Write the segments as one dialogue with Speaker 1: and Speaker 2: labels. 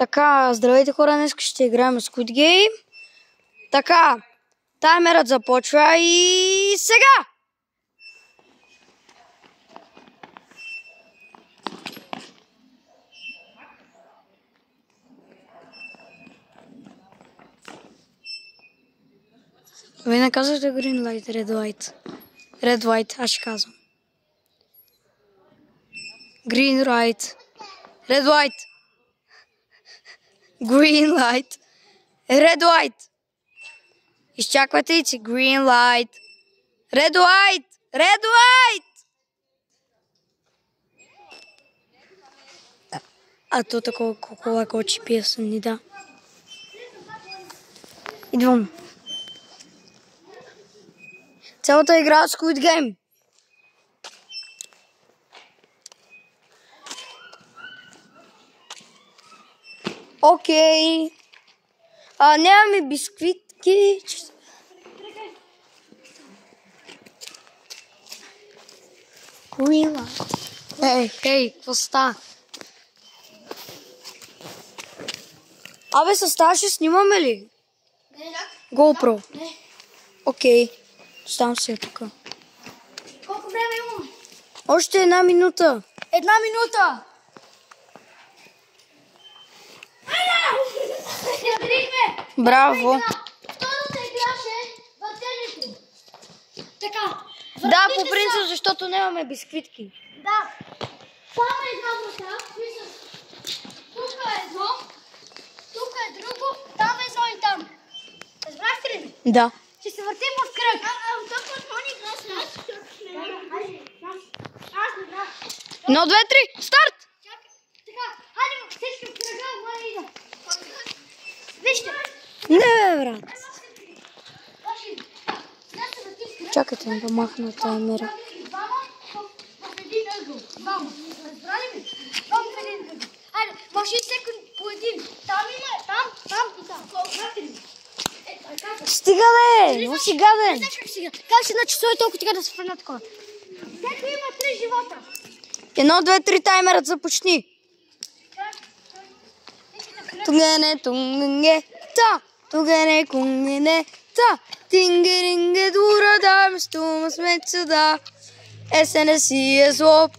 Speaker 1: Така, здравейте хора, днес ще играем Squid Game. Така, таймерът започва и сега! Вие не казвате green light, red light. Red light, аз ще казвам. Green light. Red light. Green light. Red light. Изчаквайте и че green light. Red light. Red light. А то такова кола кочи песен ни да. Идвам. Цялата игра Squid Game. Окей. Нямаме бисквитки. Куила. Ей, какво става? Абе, с тази ще снимаме ли?
Speaker 2: Не.
Speaker 1: GoPro.
Speaker 2: Не.
Speaker 1: Окей. Ставам се тук.
Speaker 2: Колко време имаме?
Speaker 1: Още 1 минута.
Speaker 2: 1 минута! Ядрихме!
Speaker 1: Браво.
Speaker 2: Втората играше въртенето. Така.
Speaker 1: Да, по принцип, защото нямаме бисквитки.
Speaker 2: Да. Там е една врата. Тук е едно. Тук е друго. Там е едно и там. Разбрахте ли ми?
Speaker 1: Да.
Speaker 2: Ще се въртим в кръг. Тук от мони глас. Аз не знам.
Speaker 1: 1, 2, 3, старт!
Speaker 2: Чакай. Така. Хайде всички в кръга. Моля идва. Вижте.
Speaker 1: Не, брат.
Speaker 2: Ваши. Сега се въртим в кръг.
Speaker 1: Чакайте да махна таймера.
Speaker 2: Двама в един ъгъл. Двама. Разбрали ли? Двама в един ъгъл. Айде, може и всеки по един. Там има, там и там. Разбрахте ли?
Speaker 1: Стига бе! Но си гаден!
Speaker 2: Знаеш как сега? Как се на часове толкова така да се фърна такова? Всеки има 3 живота.
Speaker 1: 1, 2, 3, таймерът започни. Тугене, тунгене, та! Тугене, кунгене, та! Тингеринге, дура, да, мистума, смеца, да! Есенеси е злоп,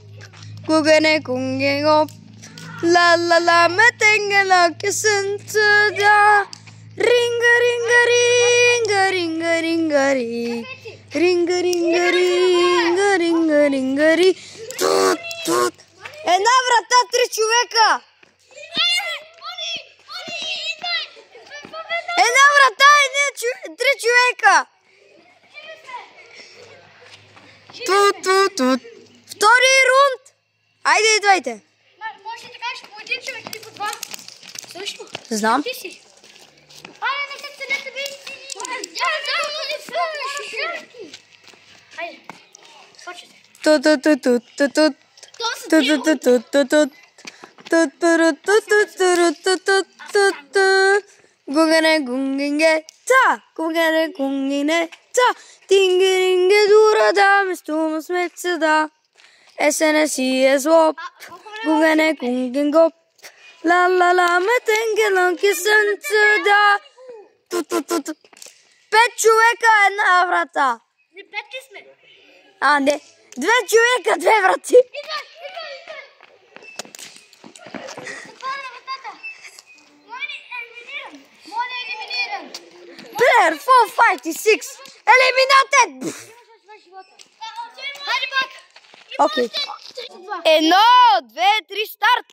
Speaker 1: кугене, кунген, оп! Ла-ла-ла, метенгена, кесенца, да! Ринга, ринга, ринга, ринга, ринга, ри! Ринга, ринга, ринга, ринга, ринга, ри! Тут, тут! Една врата, 3 човека! Една врата, 3 човека! Тут. Втори рунд! Айде, идвайте!
Speaker 2: Може да кажеш по един човек или по два? Също?
Speaker 1: Знам.
Speaker 2: Ти си. Айде, нека седете ви. Айде, почете.
Speaker 1: Тут. Гугене, гунгенге, та! Гугене, гунгене, та! Тингеринге, дура, да, мистума, смеца, да! Есенеси е злоп, гугене, гунгенгоп! Ла-ла-ла, метенгелан, кисенца, да! 5 човека, една врата!
Speaker 2: Не, 5 ли сме?
Speaker 1: А, не. 2 човека, 2 врати!
Speaker 2: Идва! Запална вратата! Моля, елиминиран!
Speaker 1: Player 4, 5 и 6! Елиминатед!
Speaker 2: Хайде пак!
Speaker 1: Окей. 1, 2, 3, старт!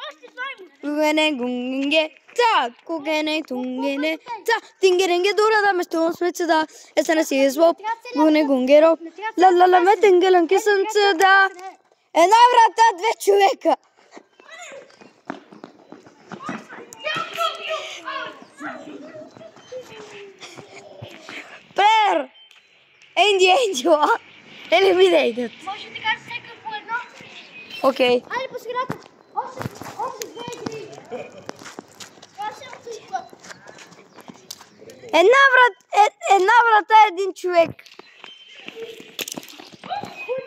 Speaker 2: Още 2 има!
Speaker 1: Гугене, гунгенге, та! Гугене, тунгене, та! Тингеренге, дура, да, мистума, смеца, да! Есенеси е злоп, гугене, гунгероп! Ла-ла-ла, метенгелан, кисенца, да! Една врата, 2 човека! Player! Angela! Eliminated!
Speaker 2: Може да кажеш всеки по едно?
Speaker 1: Окей.
Speaker 2: Айде по средата! Още 2 игри!
Speaker 1: Една врата, 1 човек.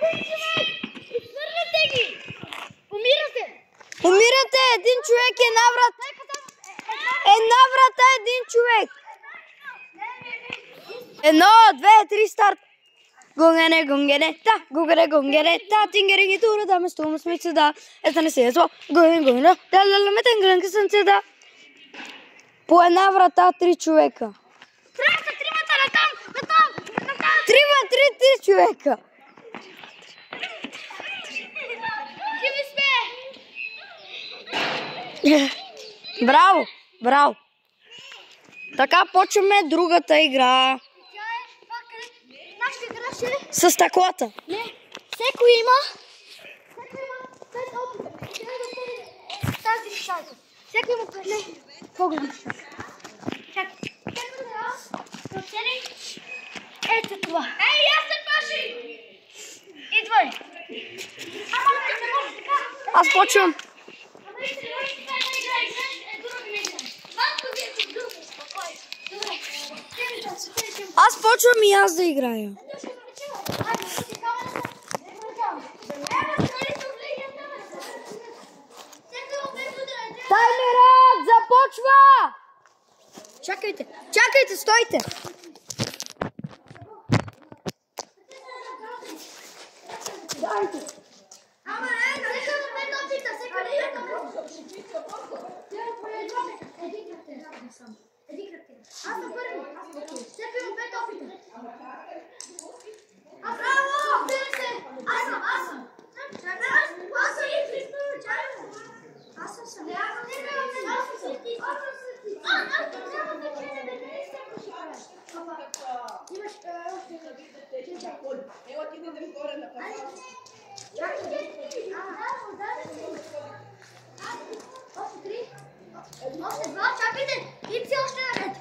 Speaker 2: Един човек! Изхвърляте ги! Умирате!
Speaker 1: Умирате! 1 човек, 1 врата. Една врата, един човек. 1, 2, 3, старт. Гунгене, гунгене, та, гунгене, гунгене, та, тингеринги, тура, да, место, смица, да. Ета не се е зло. Гунгене, гунгене, да, ла, метенгеленки, сънце, да. По една врата, 3 човека.
Speaker 2: Тримата на там.
Speaker 1: Трима, 3 човека.
Speaker 2: Живи сме.
Speaker 1: Браво, браво. Така почваме другата игра.
Speaker 2: Нашата игра ще е...
Speaker 1: С стъклата.
Speaker 2: Не, всеко има 5 опита. Тази шайка. Всеки има 5. Не, по-голям шайка. Чакай. Ето това. Ей, аз се паши! Идвай. Ама не може така.
Speaker 1: Аз почвам. Аз почвам и аз да играя. Таймерът започва! Чакайте, чакайте, стойте!
Speaker 2: Аз съм първи. Всеки има 5 опита. Браво! Аз съм. Още 2, чакайте! И все още наред!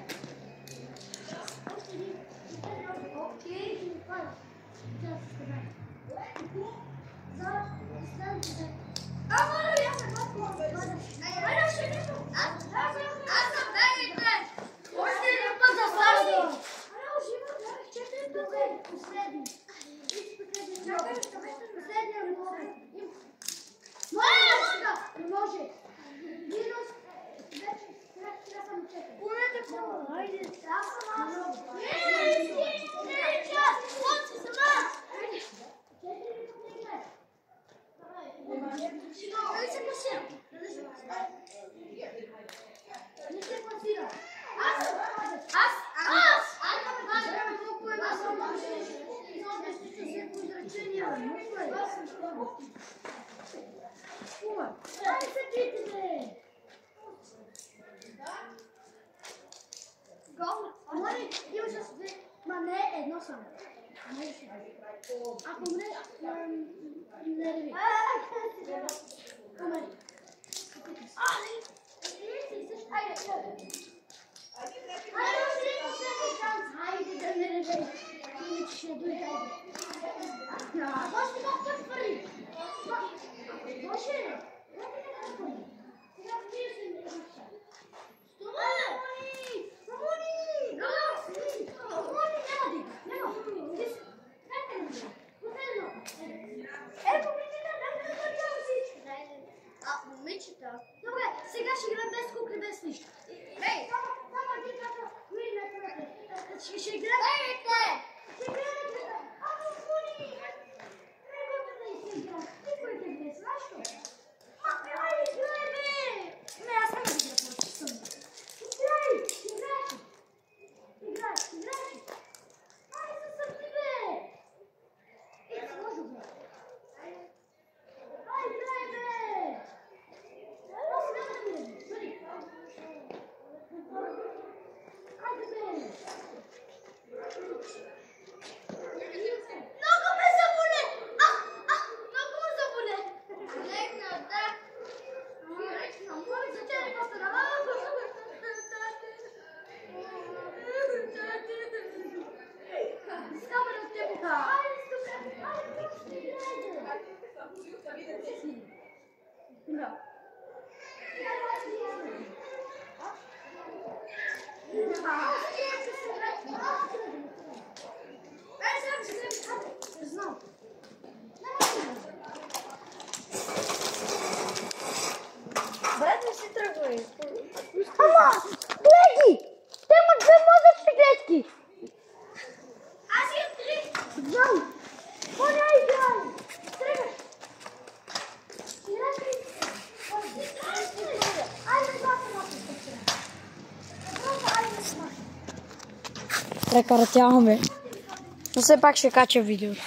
Speaker 2: Окей, ако умре, не реви. Умре. Хайде да не реви. Иначе ще дойде. Може да път пари. Може ли? Добре, сега ще играем без кукли, без нищо. Ще играем... Ще играем...
Speaker 1: Брат, не си тръгвай. Ама, гледай! Те имат две мозъчни клетки!
Speaker 2: Аз имам три.
Speaker 1: Знам! О, не играй!
Speaker 2: Тръгвай.
Speaker 1: Прекратяваме. Но все пак ще кача видеото.